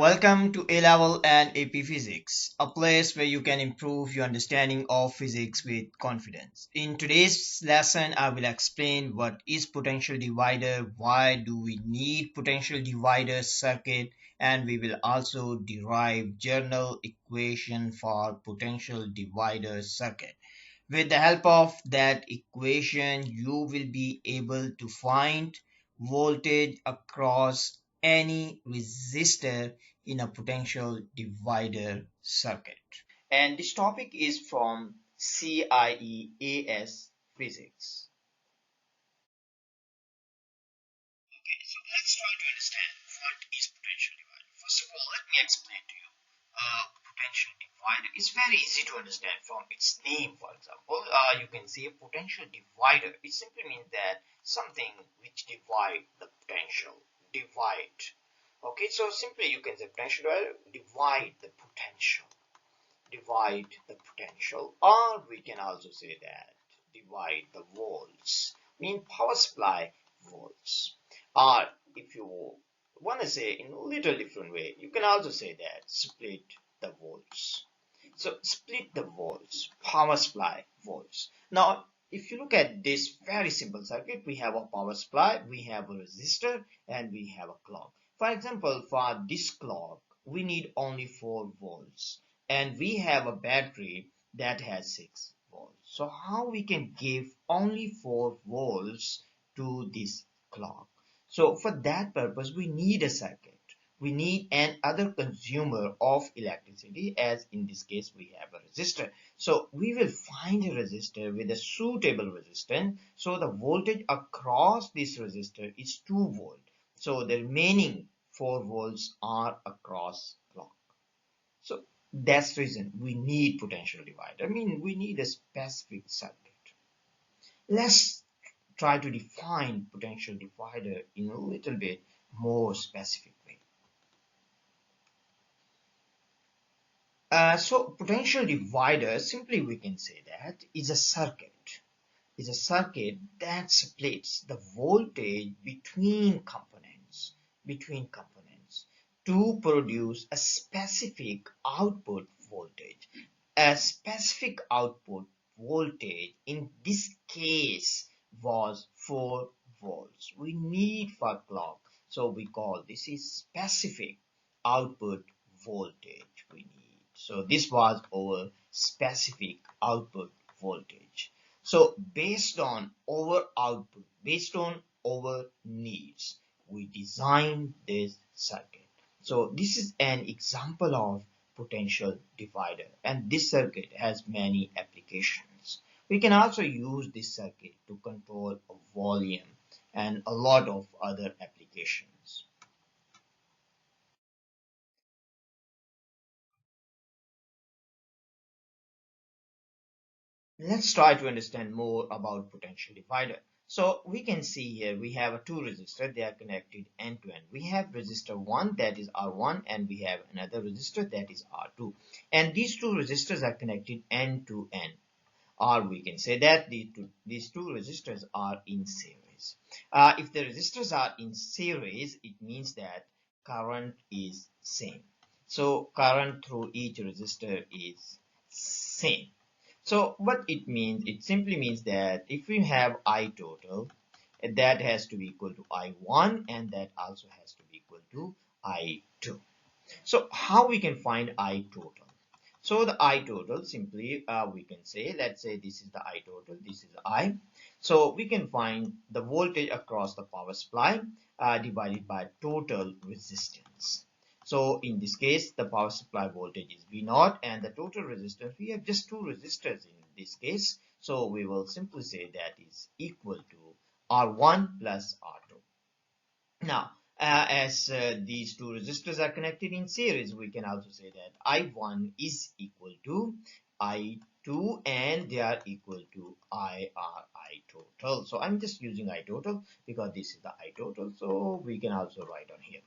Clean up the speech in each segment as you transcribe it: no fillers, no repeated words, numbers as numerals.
Welcome to A Level and AP Physics, a place where you can improve your understanding of physics with confidence. In today's lesson, I will explain what is potential divider, why do we need potential divider circuit, and we will also derive general equation for potential divider circuit. With the help of that equation, you will be able to find voltage across any resistor in a potential divider circuit. And this topic is from CIEAS Physics. Okay, so let's try to understand what is potential divider. First of all, let me explain to you. Potential divider is very easy to understand from its name. For example, you can say a potential divider. It simply means that something which divide the potential. Divide. Okay, so simply you can say potential divider, divide the potential. Divide the potential, or we can also say that divide the volts, mean power supply volts. Or if you want to say in a little different way, you can also say that split the volts. So split the volts, power supply volts. Now if you look at this very simple circuit, we have a power supply, we have a resistor, and we have a clock. For example, for this clock we need only 4 volts, and we have a battery that has 6 volts. So how we can give only 4 volts to this clock? So for that purpose we need a circuit. We need an other consumer of electricity, as in this case we have a resistor. So we will find a resistor with a suitable resistance. So the voltage across this resistor is 2 volt. So the remaining 4 volts are across clock. So that's the reason we need potential divider. I mean, we need a specific circuit. Let's try to define potential divider in a little bit more specific way. So potential divider, simply we can say that is a circuit that splits the voltage between components to produce a specific output voltage. A specific output voltage in this case was 4 volts. We need for clock, so we call this is specific output voltage we need. So this was our specific output voltage. So based on our output, based on our needs, we design this circuit. So this is an example of potential divider, and this circuit has many applications. We can also use this circuit to control a volume and a lot of other applications. Let's try to understand more about potential divider. So we can see here we have two resistors, they are connected end to end. We have resistor 1, that is R1, and we have another resistor, that is R2. And these two resistors are connected end to end. Or we can say that these two resistors are in series. If the resistors are in series, it means that current is same. So current through each resistor is same. So what it means, it simply means that if we have I total, that has to be equal to I1, and that also has to be equal to I2. So how we can find I total? So the I total, simply we can say, let's say this is the I total, this is I. So we can find the voltage across the power supply divided by total resistance. So in this case, the power supply voltage is V0, and the total resistance, we have just two resistors in this case. So we will simply say that is equal to R1 plus R2. Now, as these two resistors are connected in series, we can also say that I1 is equal to I2, and they are equal to I total. So I'm just using I total because this is the I total. So we can also write on here.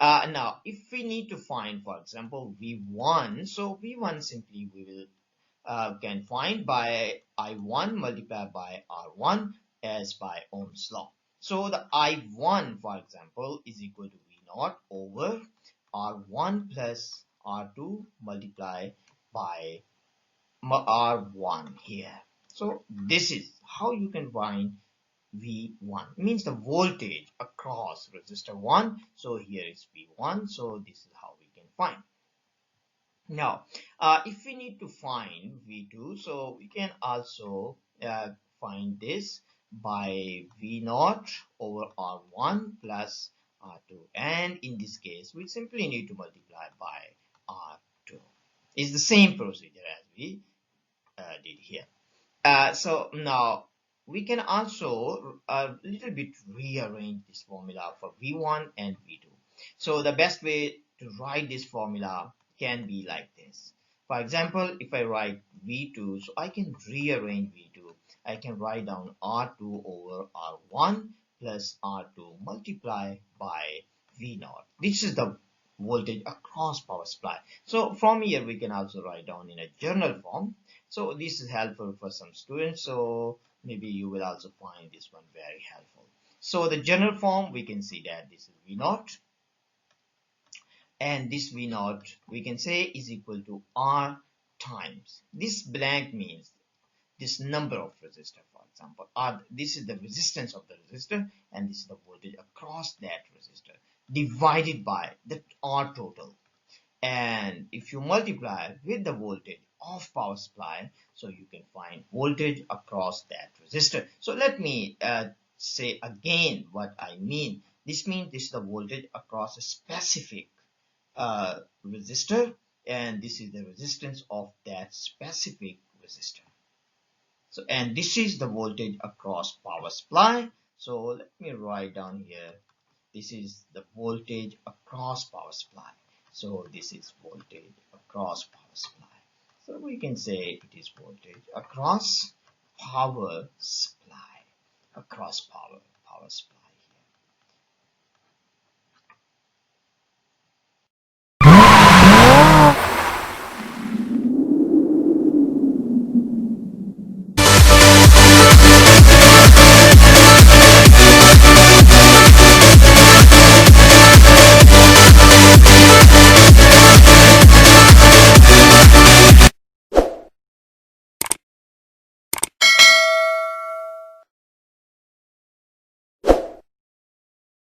Now, if we need to find, for example, V1, so V1 simply we will can find by I1 multiplied by R1 as by Ohm's law. So the I1, for example, is equal to V0 over R1 plus R2 multiplied by R1 here. So this is how you can find V1. It means the voltage across resistor 1. So here is V1. So this is how we can find. Now, if we need to find V2, so we can also find this by V0 over R1 plus R2. And in this case, we simply need to multiply by R2. It's the same procedure as we did here. So now we can also a little bit rearrange this formula for V1 and V2. So the best way to write this formula can be like this. For example, if I write V2, so I can rearrange V2. I can write down R2 over R1 plus R2 multiply by V0. This is the voltage across power supply. So from here we can also write down in a journal form. So this is helpful for some students. So maybe you will also find this one very helpful. So the general form, we can see that this is V0, and this V0 we can say is equal to R times. This blank means this number of resistor, for example. This is the resistance of the resistor, and this is the voltage across that resistor divided by the R total. And if you multiply with the voltage of power supply, so you can find voltage across that resistor. So let me say again what I mean. This means this is the voltage across a specific resistor, and this is the resistance of that specific resistor. So, and this is the voltage across power supply. So let me write down here. This is the voltage across power supply. So this is voltage across power supply. So we can say it is voltage across power supply. Across power supply.